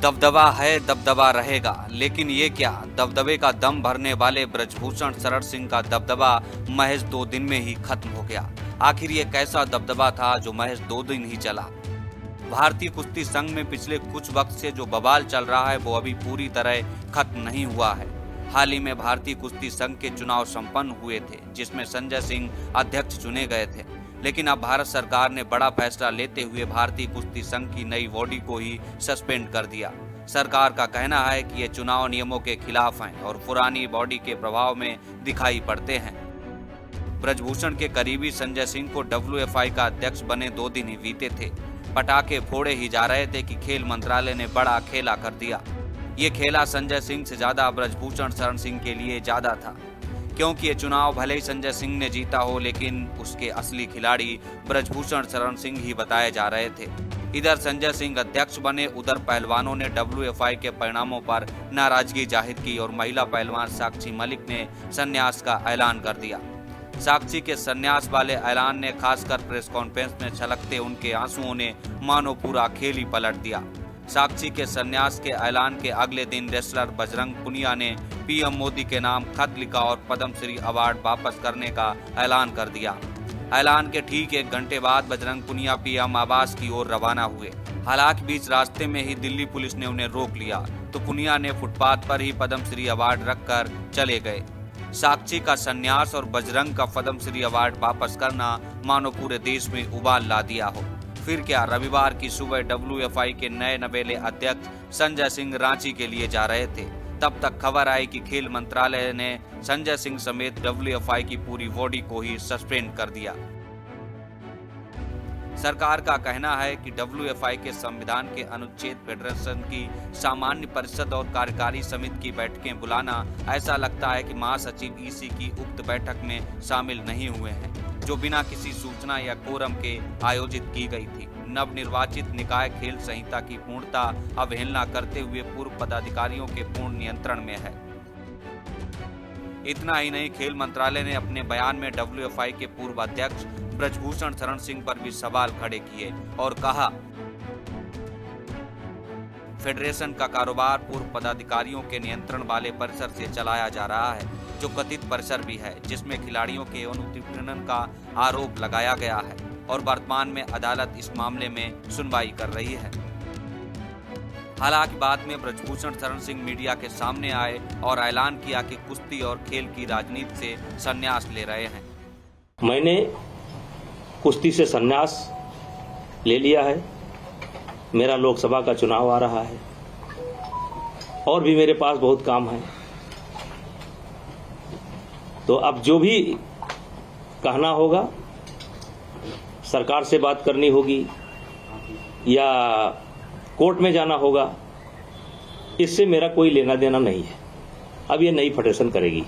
दबदबा है, दबदबा रहेगा, लेकिन ये क्या, दबदबे का दम भरने वाले ब्रजभूषण शरण सिंह का दबदबा महज 2 दिन में ही खत्म हो गया। आखिर ये कैसा दबदबा था जो महज 2 दिन ही चला? भारतीय कुश्ती संघ में पिछले कुछ वक्त से जो बवाल चल रहा है वो अभी पूरी तरह खत्म नहीं हुआ है। हाल ही में भारतीय कुश्ती संघ के चुनाव संपन्न हुए थे, जिसमें संजय सिंह अध्यक्ष चुने गए थे। लेकिन अब भारत सरकार ने बड़ा फैसला लेते हुए भारतीय कुश्ती संघ की नई बॉडी को ही सस्पेंड कर दिया। सरकार का कहना है कि ये चुनाव नियमों के खिलाफ हैं और पुरानी बॉडी के प्रभाव में दिखाई पड़ते हैं। ब्रजभूषण के करीबी संजय सिंह को WFI का अध्यक्ष बने 2 दिन ही बीते थे। पटाखे फोड़े ही जा रहे थे कि खेल मंत्रालय ने बड़ा खेला कर दिया। ये खेला संजय सिंह से ज्यादा ब्रजभूषण शरण सिंह के लिए ज्यादा था, क्योंकि ये चुनाव भले ही संजय सिंह ने जीता हो, लेकिन उसके असली खिलाड़ी ब्रजभूषण शरण सिंह ही बताए जा रहे थे। इधर संजय सिंह अध्यक्ष बने, उधर पहलवानों ने WFI के परिणामों पर नाराजगी जाहिर की और महिला पहलवान साक्षी मलिक ने संन्यास का ऐलान कर दिया। साक्षी के संन्यास वाले ऐलान ने खासकर प्रेस कॉन्फ्रेंस में छलकते उनके आंसुओं ने मानो पूरा खेल ही पलट दिया। साक्षी के संन्यास के ऐलान के अगले दिन रेसलर बजरंग पुनिया ने PM मोदी के नाम खत लिखा और पद्मश्री अवार्ड वापस करने का ऐलान कर दिया। ऐलान के ठीक 1 घंटे बाद बजरंग पुनिया PM आवास की ओर रवाना हुए। हालांकि बीच रास्ते में ही दिल्ली पुलिस ने उन्हें रोक लिया, तो पुनिया ने फुटपाथ पर ही पद्मश्री अवार्ड रखकर चले गए। साक्षी का संन्यास और बजरंग का पद्मश्री अवार्ड वापस करना मानो पूरे देश में उबाल ला दिया हो। फिर क्या, रविवार की सुबह WFI के नए नवेले अध्यक्ष संजय सिंह रांची के लिए जा रहे थे। तब तक खबर आई कि खेल मंत्रालय ने संजय सिंह समेत WFI की पूरी बॉडी को ही सस्पेंड कर दिया। सरकार का कहना है कि WFI के संविधान के अनुच्छेद फेडरेशन की सामान्य परिषद और कार्यकारी समिति की बैठकें बुलाना, ऐसा लगता है कि महासचिव EC की उक्त बैठक में शामिल नहीं हुए हैं, जो बिना किसी सूचना या कोरम के आयोजित की गई थी। नवनिर्वाचित निकाय खेल संहिता की पूर्णता अवहेलना करते हुए पूर्व पदाधिकारियों के पूर्ण नियंत्रण में है। इतना ही नहीं, खेल मंत्रालय ने अपने बयान में WFI के पूर्व अध्यक्ष ब्रजभूषण शरण सिंह पर भी सवाल खड़े किए और कहा, फेडरेशन का कारोबार पूर्व पदाधिकारियों के नियंत्रण वाले परिसर से चलाया जा रहा है, जो कथित परिसर भी है, जिसमें खिलाड़ियों के यौन उत्पीड़न का आरोप लगाया गया है और वर्तमान में अदालत इस मामले में सुनवाई कर रही है। हालांकि बाद में ब्रजभूषण शरण सिंह मीडिया के सामने आए और ऐलान किया कि कुश्ती और खेल की राजनीति से संन्यास ले रहे हैं। मैंने कुश्ती से संन्यास ले लिया है। मेरा लोकसभा का चुनाव आ रहा है और भी मेरे पास बहुत काम है, तो अब जो भी कहना होगा, सरकार से बात करनी होगी या कोर्ट में जाना होगा, इससे मेरा कोई लेना देना नहीं है। अब ये नई फेडरेशन करेगी।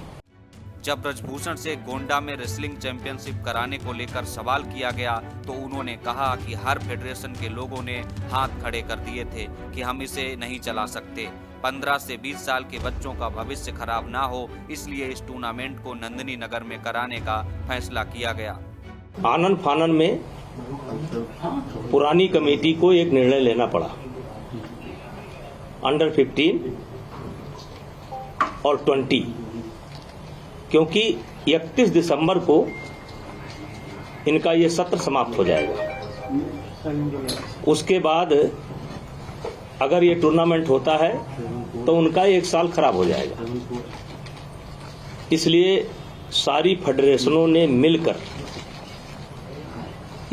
जब ब्रजभूषण से गोंडा में रेसलिंग चैंपियनशिप कराने को लेकर सवाल किया गया, तो उन्होंने कहा कि हर फेडरेशन के लोगों ने हाथ खड़े कर दिए थे कि हम इसे नहीं चला सकते। 15 से 20 साल के बच्चों का भविष्य खराब ना हो, इसलिए इस टूर्नामेंट को नंदिनी नगर में कराने का फैसला किया गया। आनन फानन में पुरानी कमेटी को एक निर्णय लेना पड़ा। अंडर 15 और 20, क्योंकि 31 दिसंबर को इनका ये सत्र समाप्त हो जाएगा। उसके बाद अगर ये टूर्नामेंट होता है तो उनका 1 साल खराब हो जाएगा। इसलिए सारी फेडरेशनों ने मिलकर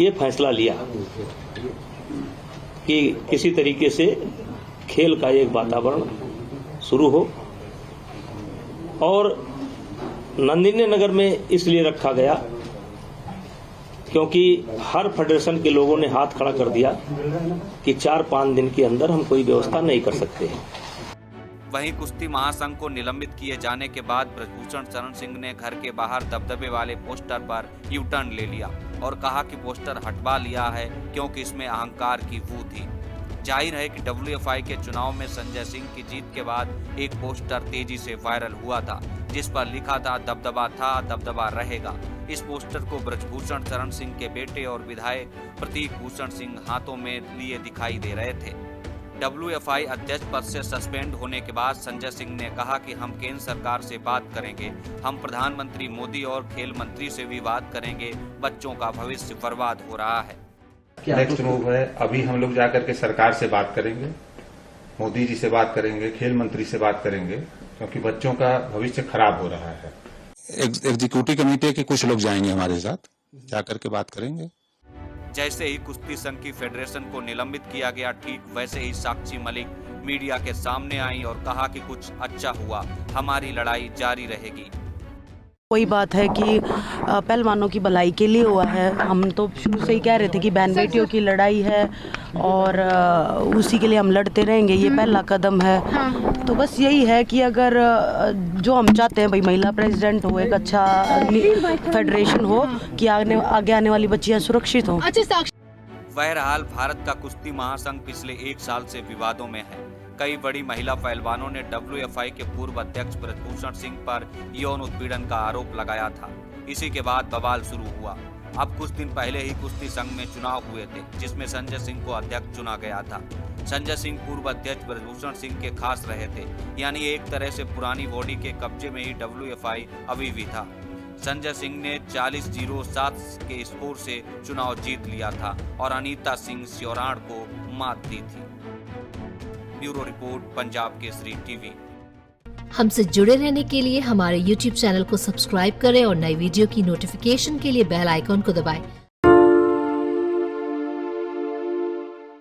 ये फैसला लिया कि किसी तरीके से खेल का एक वातावरण शुरू हो, और नंदिनी नगर में इसलिए रखा गया क्योंकि हर फेडरेशन के लोगों ने हाथ खड़ा कर दिया कि 4-5 दिन के अंदर हम कोई व्यवस्था नहीं कर सकते हैं। वहीं कुश्ती महासंघ को निलंबित किए जाने के बाद ब्रजभूषण शरण सिंह ने घर के बाहर दबदबे वाले पोस्टर पर U-टर्न ले लिया और कहा कि पोस्टर हटवा लिया है क्योंकि इसमें अहंकार की बू थी। जाहिर है कि WFI के चुनाव में संजय सिंह की जीत के बाद एक पोस्टर तेजी से वायरल हुआ था, जिस पर लिखा था, दबदबा था, दबदबा रहेगा। इस पोस्टर को ब्रजभूषण शरण सिंह के बेटे और विधायक प्रतीक भूषण सिंह हाथों में लिए दिखाई दे रहे थे। WFI अध्यक्ष पद से सस्पेंड होने के बाद संजय सिंह ने कहा कि हम केंद्र सरकार से बात करेंगे, हम प्रधानमंत्री मोदी और खेल मंत्री से भी बात करेंगे, बच्चों का भविष्य बर्बाद हो रहा है। नेक्स्ट मूव है, अभी हम लोग जाकर के सरकार से बात करेंगे, मोदी जी से बात करेंगे, खेल मंत्री से बात करेंगे, क्योंकि बच्चों का भविष्य खराब हो रहा है। एग्जीक्यूटिव कमेटी के कुछ लोग जाएंगे हमारे साथ, जाकर के बात करेंगे। जैसे ही कुश्ती संघ की फेडरेशन को निलंबित किया गया, ठीक वैसे ही साक्षी मलिक मीडिया के सामने आई और कहा कि कुछ अच्छा हुआ, हमारी लड़ाई जारी रहेगी। वही बात है कि पहलवानों की भलाई के लिए हुआ है। हम तो शुरू से ही कह रहे थे कि बहन बेटियों की लड़ाई है और उसी के लिए हम लड़ते रहेंगे, ये पहला कदम है। तो बस यही है कि अगर जो हम चाहते हैं भाई महिला प्रेसिडेंट हो, एक अच्छा फेडरेशन हो कि आगे आने वाली बच्चियां सुरक्षित हों। बहरहाल भारत का कुश्ती महासंघ पिछले 1 साल से विवादों में है। कई बड़ी महिला पहलवानों ने WFI के पूर्व अध्यक्ष ब्रजभूषण सिंह पर यौन उत्पीड़न का आरोप लगाया था। इसी के बाद बवाल शुरू हुआ। अब कुछ दिन पहले ही कुश्ती संघ में चुनाव हुए थे, जिसमें संजय सिंह को अध्यक्ष चुना गया था। संजय सिंह पूर्व अध्यक्ष ब्रजभूषण सिंह के खास रहे थे, यानी एक तरह से पुरानी बॉडी के कब्जे में ही WFI अभी भी था। संजय सिंह ने 40-07 के स्कोर से चुनाव जीत लिया था और अनीता सिंह स्योराण को मात दी थी। Bureau report, Punjab Kesari TV. हमसे जुड़े रहने के लिए हमारे YouTube चैनल को सब्सक्राइब करें और नई वीडियो की नोटिफिकेशन के लिए बेल आइकॉन को दबाएं।